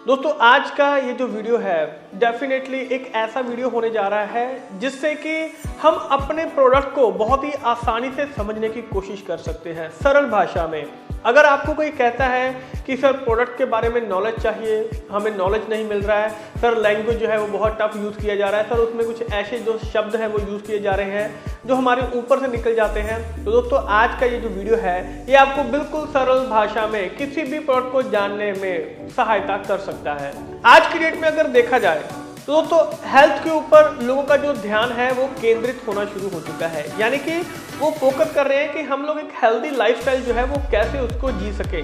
दोस्तों आज का ये जो वीडियो है डेफिनेटली एक ऐसा वीडियो होने जा रहा है जिससे कि हम अपने प्रोडक्ट को बहुत ही आसानी से समझने की कोशिश कर सकते हैं सरल भाषा में। अगर आपको कोई कहता है कि सर प्रोडक्ट के बारे में नॉलेज चाहिए, हमें नॉलेज नहीं मिल रहा है, सर लैंग्वेज जो है वो बहुत टफ यूज़ किया जा रहा है, सर उसमें कुछ ऐसे जो शब्द हैं वो यूज़ किए जा रहे हैं जो हमारे ऊपर से निकल जाते हैं, तो दोस्तों आज का ये जो वीडियो है ये आपको बिल्कुल सरल भाषा में किसी भी प्रोडक्ट को जानने में सहायता कर सकता है। आज की डेट में अगर देखा जाए तो दोस्तों हेल्थ के ऊपर लोगों का जो ध्यान है वो केंद्रित होना शुरू हो चुका है, यानी कि वो फोकस कर रहे हैं कि हम लोग एक हेल्दी लाइफस्टाइल जो है वो कैसे उसको जी सके।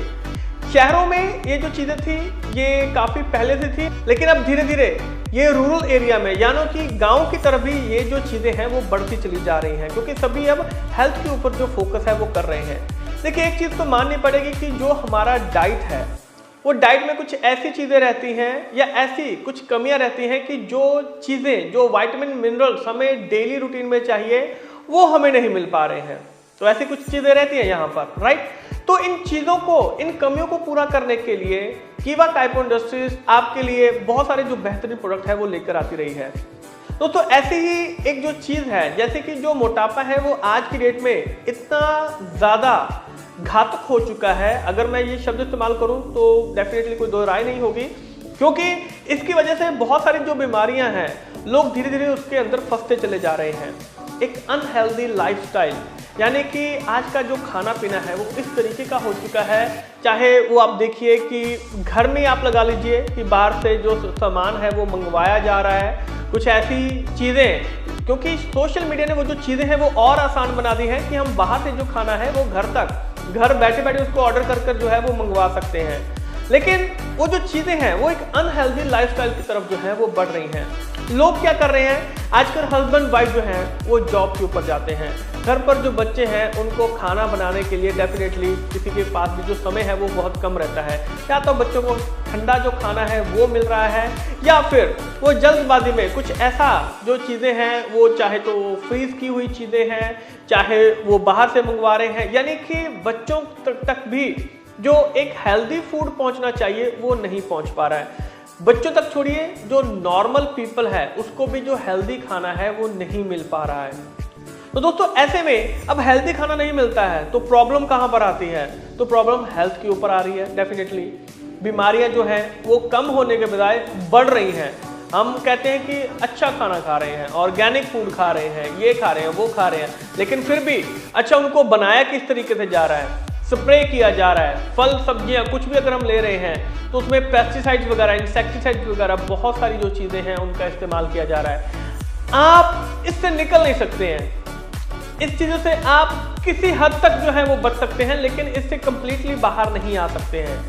शहरों में ये जो चीज़ें थी ये काफ़ी पहले से थी, लेकिन अब धीरे धीरे ये रूरल एरिया में यानी कि गांव की तरफ भी ये जो चीज़ें हैं वो बढ़ती चली जा रही हैं, क्योंकि सभी अब हेल्थ के ऊपर जो फोकस है वो कर रहे हैं। देखिए एक चीज़ तो माननी पड़ेगी कि जो हमारा डाइट है वो डाइट में कुछ ऐसी चीज़ें रहती हैं या ऐसी कुछ कमियां रहती हैं कि जो चीज़ें जो विटामिन मिनरल्स हमें डेली रूटीन में चाहिए वो हमें नहीं मिल पा रहे हैं। तो ऐसी कुछ चीज़ें रहती हैं यहाँ पर, राइट। तो इन चीज़ों को, इन कमियों को पूरा करने के लिए कीवा काइपो इंडस्ट्रीज आपके लिए बहुत सारे जो बेहतरीन प्रोडक्ट है वो लेकर आती रही है। दोस्तों ऐसी ही एक जो चीज़ है जैसे कि जो मोटापा है वो आज की डेट में इतना ज़्यादा घातक हो चुका है, अगर मैं ये शब्द इस्तेमाल करूं तो डेफिनेटली कोई दो राय नहीं होगी, क्योंकि इसकी वजह से बहुत सारी जो बीमारियां हैं लोग धीरे धीरे उसके अंदर फंसते चले जा रहे हैं। एक अनहेल्दी लाइफस्टाइल, यानी कि आज का जो खाना पीना है वो इस तरीके का हो चुका है, चाहे वो आप देखिए कि घर में आप लगा लीजिए कि बाहर से जो सामान है वो मंगवाया जा रहा है, कुछ ऐसी चीज़ें, क्योंकि सोशल मीडिया ने वो जो चीज़ें हैं वो और आसान बना दी हैं कि हम बाहर से जो खाना है वो घर बैठे बैठे उसको ऑर्डर कर जो है वो मंगवा सकते हैं। लेकिन वो जो चीज़ें हैं वो एक अनहेल्दी लाइफस्टाइल की तरफ जो है वो बढ़ रही हैं। लोग क्या कर रहे हैं आजकल, हस्बैंड वाइफ जो हैं वो जॉब के ऊपर जाते हैं, घर पर जो बच्चे हैं उनको खाना बनाने के लिए डेफिनेटली किसी के पास भी जो समय है वो बहुत कम रहता है, या तो बच्चों को ठंडा जो खाना है वो मिल रहा है या फिर वो जल्दबाजी में कुछ ऐसा जो चीज़ें हैं वो चाहे तो फ्रीज की हुई चीज़ें हैं, चाहे वो बाहर से मंगवा रहे हैं, यानी कि बच्चों तक भी जो एक हेल्दी फूड पहुंचना चाहिए वो नहीं पहुंच पा रहा है। बच्चों तक छोड़िए, जो नॉर्मल पीपल है उसको भी जो हेल्दी खाना है वो नहीं मिल पा रहा है। तो दोस्तों ऐसे में अब हेल्दी खाना नहीं मिलता है तो प्रॉब्लम कहां पर आती है, तो प्रॉब्लम हेल्थ के ऊपर आ रही है। डेफिनेटली बीमारियां जो हैं वो कम होने के बजाय बढ़ रही हैं। हम कहते हैं कि अच्छा खाना खा रहे हैं, ऑर्गेनिक फूड खा रहे हैं, ये खा रहे हैं, वो खा रहे हैं, लेकिन फिर भी अच्छा उनको बनाया किस तरीके से जा रहा है, स्प्रे किया जा रहा है। फल सब्जियां कुछ भी अगर हम ले रहे हैं तो उसमें पेस्टिसाइड्स वगैरह, इंसेक्टिसाइड्स वगैरह बहुत सारी जो चीज़ें हैं उनका इस्तेमाल किया जा रहा है। आप इससे निकल नहीं सकते हैं, इस चीज़ों से आप किसी हद तक जो है वो बच सकते हैं, लेकिन इससे कंप्लीटली बाहर नहीं आ सकते हैं।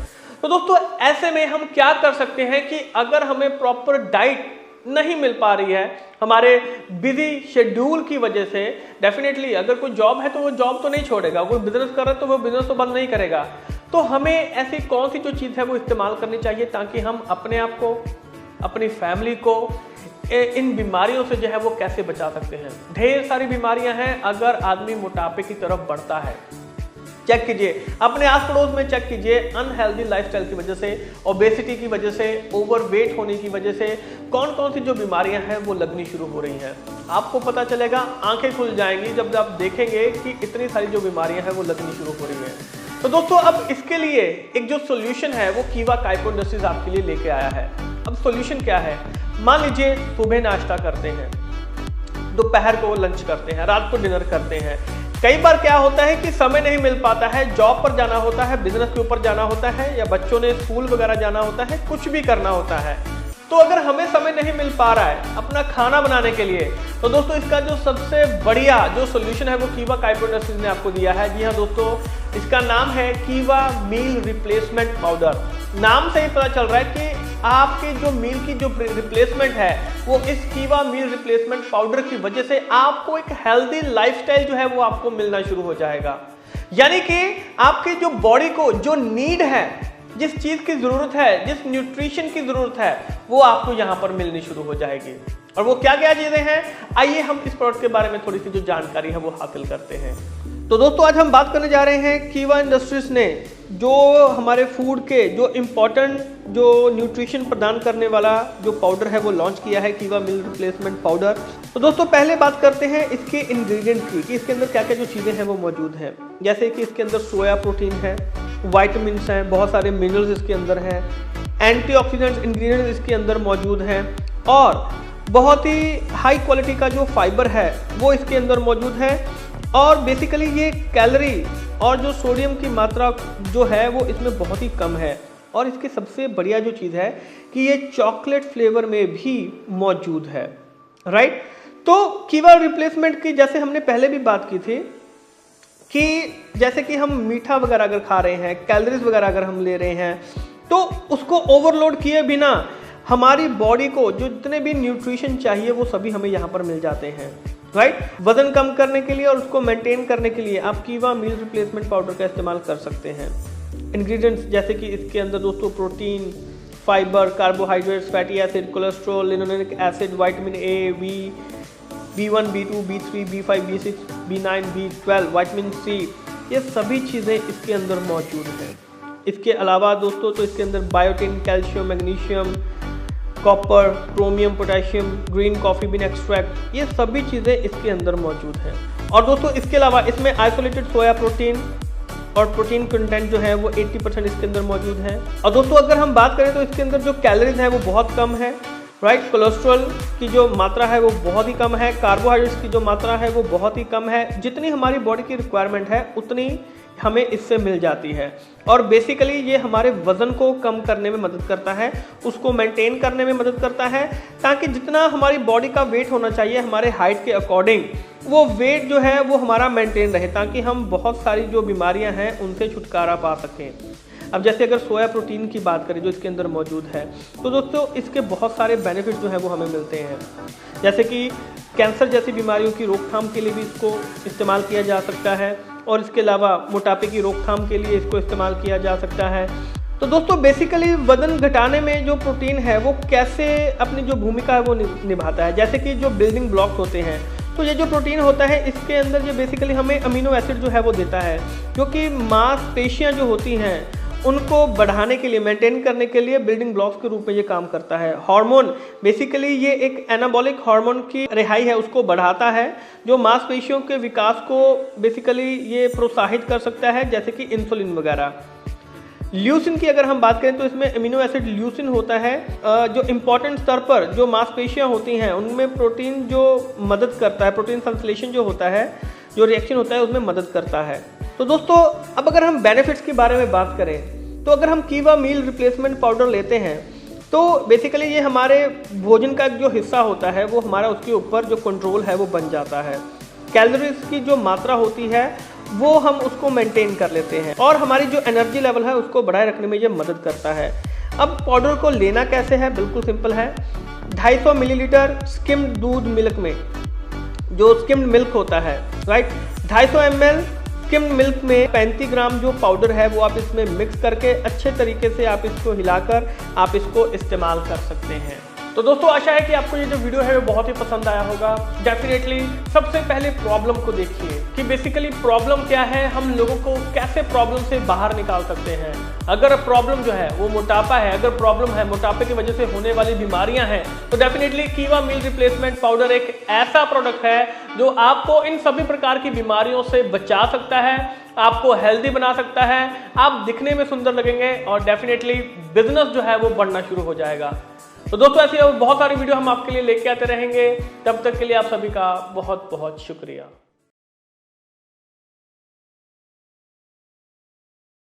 तो दोस्तों ऐसे में हम क्या कर सकते हैं कि अगर हमें प्रॉपर डाइट नहीं मिल पा रही है हमारे बिजी शेड्यूल की वजह से, डेफिनेटली अगर कोई जॉब है तो वो जॉब तो नहीं छोड़ेगा, कोई बिजनेस कर रहा है तो वो बिजनेस तो बंद नहीं करेगा, तो हमें ऐसी कौन सी जो चीज़ है वो इस्तेमाल करनी चाहिए ताकि हम अपने आप को, अपनी फैमिली को इन बीमारियों से जो है वो कैसे बचा सकते हैं। ढेर सारी बीमारियां हैं अगर आदमी मोटापे की तरफ बढ़ता है। चेक कीजिए अपने आस पड़ोस में, चेक कीजिए अनहेल्दी लाइफस्टाइल की वजह से, ओबेसिटी की वजह से, ओवरवेट होने की वजह से कौन कौन सी जो बीमारियां हैं वो लगनी शुरू हो रही हैं। आपको पता चलेगा, आंखें खुल जाएंगी जब आप देखेंगे कि इतनी सारी जो बीमारियां हैं वो लगनी शुरू हो रही हैं। तो दोस्तों अब इसके लिए एक जो सोल्यूशन है वो कीवा काइपो इंडस्ट्रीज आपके लिए लेके आया है। अब सोल्यूशन क्या है, मान लीजिए सुबह नाश्ता करते हैं, दोपहर को लंच करते हैं, रात को डिनर करते हैं। कई बार क्या होता है कि समय नहीं मिल पाता है, जॉब पर जाना होता है, बिजनेस के ऊपर जाना होता है, या बच्चों ने स्कूल वगैरह जाना होता है, कुछ भी करना होता है। तो अगर हमें समय नहीं मिल पा रहा है अपना खाना बनाने के लिए, तो दोस्तों इसका जो सबसे बढ़िया जो सोल्यूशन है वो कीवा काइपो इंडस्ट्रीज ने आपको दिया है। जी हाँ दोस्तों, इसका नाम है कीवा मील रिप्लेसमेंट पाउडर। नाम से ही पता चल रहा है कि आपके जो मील की जो रिप्लेसमेंट है वो इस कीवा मील रिप्लेसमेंट पाउडर की वजह से आपको एक हेल्दी लाइफस्टाइल जो है वो आपको मिलना शुरू हो जाएगा। यानी कि आपकी जो बॉडी को जो नीड है, जिस चीज की जरूरत है, जिस न्यूट्रिशन की जरूरत है, वो आपको यहाँ पर मिलनी शुरू हो जाएगी। और वो क्या क्या चीजें हैं, आइए हम इस प्रोडक्ट के बारे में थोड़ी सी जो जानकारी है वो हासिल करते हैं। तो दोस्तों आज हम बात करने जा रहे हैं कीवा इंडस्ट्रीज ने जो हमारे फूड के जो इम्पोर्टेंट जो न्यूट्रिशन प्रदान करने वाला जो पाउडर है वो लॉन्च किया है, कीवा मील रिप्लेसमेंट पाउडर। तो दोस्तों पहले बात करते हैं इसके इंग्रेडिएंट की कि इसके अंदर क्या क्या जो चीज़ें हैं वो मौजूद हैं। जैसे कि इसके अंदर सोया प्रोटीन है, वाइटामिन्स हैं, बहुत सारे मिनरल्स इसके अंदर हैं, एंटीऑक्सीडेंट्स इंग्रेडिएंट्स इसके अंदर मौजूद हैं और बहुत ही हाई क्वालिटी का जो फाइबर है वो इसके अंदर मौजूद है। और बेसिकली ये कैलोरी और जो सोडियम की मात्रा जो है वो इसमें बहुत ही कम है। और इसकी सबसे बढ़िया जो चीज़ है कि ये चॉकलेट फ्लेवर में भी मौजूद है, राइट। तो कीवा रिप्लेसमेंट की जैसे हमने पहले भी बात की थी कि जैसे कि हम मीठा वगैरह अगर खा रहे हैं, कैलोरीज वगैरह अगर हम ले रहे हैं, तो उसको ओवरलोड किए बिना हमारी बॉडी को जो जितने भी न्यूट्रिशन चाहिए वो सभी हमें यहाँ पर मिल जाते हैं, राइट। वजन कम करने के लिए और उसको मेंटेन करने के लिए आप कीवा मील रिप्लेसमेंट पाउडर का इस्तेमाल कर सकते हैं। इंग्रेडिएंट्स जैसे कि इसके अंदर दोस्तों protein, fibre, carbohydrates, fatty acid, cholesterol, linolenic acid, vitamin A, B, B1, B2, B3, B5, B6, B9, B12, vitamin C, ये सभी चीज़ें इसके अंदर मौजूद हैं। इसके अलावा दोस्तों तो इसके अंदर biotin, calcium, magnesium, copper, chromium, potassium, green coffee been extract, ये सभी चीज़ें इसके अंदर मौजूद हैं। और दोस्तों इसके अलावा इसमें आइसोलेटेड सोया प्रोटीन और प्रोटीन कंटेंट जो है वो 80% इसके अंदर मौजूद है। और दोस्तों अगर हम बात करें तो इसके अंदर जो कैलोरीज है वो बहुत कम है, राइट। कोलेस्ट्रॉल की जो मात्रा है वो बहुत ही कम है, कार्बोहाइड्रेट्स की जो मात्रा है वो बहुत ही कम है। जितनी हमारी बॉडी की रिक्वायरमेंट है उतनी हमें इससे मिल जाती है। और बेसिकली ये हमारे वज़न को कम करने में मदद करता है, उसको मेंटेन करने में मदद करता है, ताकि जितना हमारी बॉडी का वेट होना चाहिए हमारे हाइट के अकॉर्डिंग वो वेट जो है वो हमारा मेंटेन रहे, ताकि हम बहुत सारी जो बीमारियां हैं उनसे छुटकारा पा सकें। अब जैसे अगर सोया प्रोटीन की बात करें जो इसके अंदर मौजूद है, तो दोस्तों इसके बहुत सारे बेनिफिट जो हैं वो हमें मिलते हैं। जैसे कि कैंसर जैसी बीमारियों की रोकथाम के लिए भी इसको इस्तेमाल किया जा सकता है और इसके अलावा मोटापे की रोकथाम के लिए इसको इस्तेमाल किया जा सकता है। तो दोस्तों बेसिकली वजन घटाने में जो प्रोटीन है वो कैसे अपनी जो भूमिका है वो निभाता है। जैसे कि जो बिल्डिंग ब्लॉक्स होते हैं, तो ये जो प्रोटीन होता है इसके अंदर ये बेसिकली हमें अमीनो एसिड जो है वो देता है, जो कि मांसपेशियां जो होती हैं उनको बढ़ाने के लिए, मेंटेन करने के लिए बिल्डिंग ब्लॉक्स के रूप में ये काम करता है। हार्मोन बेसिकली ये एक एनाबॉलिक हार्मोन की रिहाई है, उसको बढ़ाता है, जो मांसपेशियों के विकास को बेसिकली ये प्रोत्साहित कर सकता है, जैसे कि इंसुलिन वगैरह। ल्यूसिन की अगर हम बात करें तो इसमें अमीनो एसिड ल्यूसिन होता है, जो इम्पॉर्टेंट स्तर पर जो मांसपेशियां होती हैं उनमें प्रोटीन जो मदद करता है, प्रोटीन संश्लेषण जो होता है, जो रिएक्शन होता है उसमें मदद करता है। तो दोस्तों अब अगर हम बेनिफिट्स के बारे में बात करें तो अगर हम कीवा मील रिप्लेसमेंट पाउडर लेते हैं तो बेसिकली ये हमारे भोजन का जो हिस्सा होता है वो हमारा उसके ऊपर जो कंट्रोल है वो बन जाता है। कैलोरीज की जो मात्रा होती है वो हम उसको मेंटेन कर लेते हैं और हमारी जो एनर्जी लेवल है उसको बढ़ाए रखने में ये मदद करता है। अब पाउडर को लेना कैसे है, बिल्कुल सिंपल है। 250 मिलीलीटर स्किम्ड दूध मिल्क में, जो स्किम्ड मिल्क होता है, राइट, 250 ml स्किम्ड मिल्क में 35 ग्राम जो पाउडर है वो आप इसमें मिक्स करके अच्छे तरीके से आप इसको हिलाकर आप इसको इस्तेमाल कर सकते हैं। तो दोस्तों आशा है कि आपको ये जो वीडियो है वो बहुत ही पसंद आया होगा। डेफिनेटली सबसे पहले प्रॉब्लम को देखिए कि बेसिकली प्रॉब्लम क्या है, हम लोगों को कैसे प्रॉब्लम से बाहर निकाल सकते हैं। अगर प्रॉब्लम जो है वो मोटापा है, अगर प्रॉब्लम है मोटापे की वजह से होने वाली बीमारियां हैं, तो डेफिनेटली कीवा मील रिप्लेसमेंट पाउडर एक ऐसा प्रोडक्ट है जो आपको इन सभी प्रकार की बीमारियों से बचा सकता है, आपको हेल्दी बना सकता है, आप दिखने में सुंदर लगेंगे और डेफिनेटली बिजनेस जो है वो बढ़ना शुरू हो जाएगा। तो दोस्तों ऐसी बहुत सारी वीडियो हम आपके लिए लेके आते रहेंगे। तब तक के लिए आप सभी का बहुत बहुत शुक्रिया।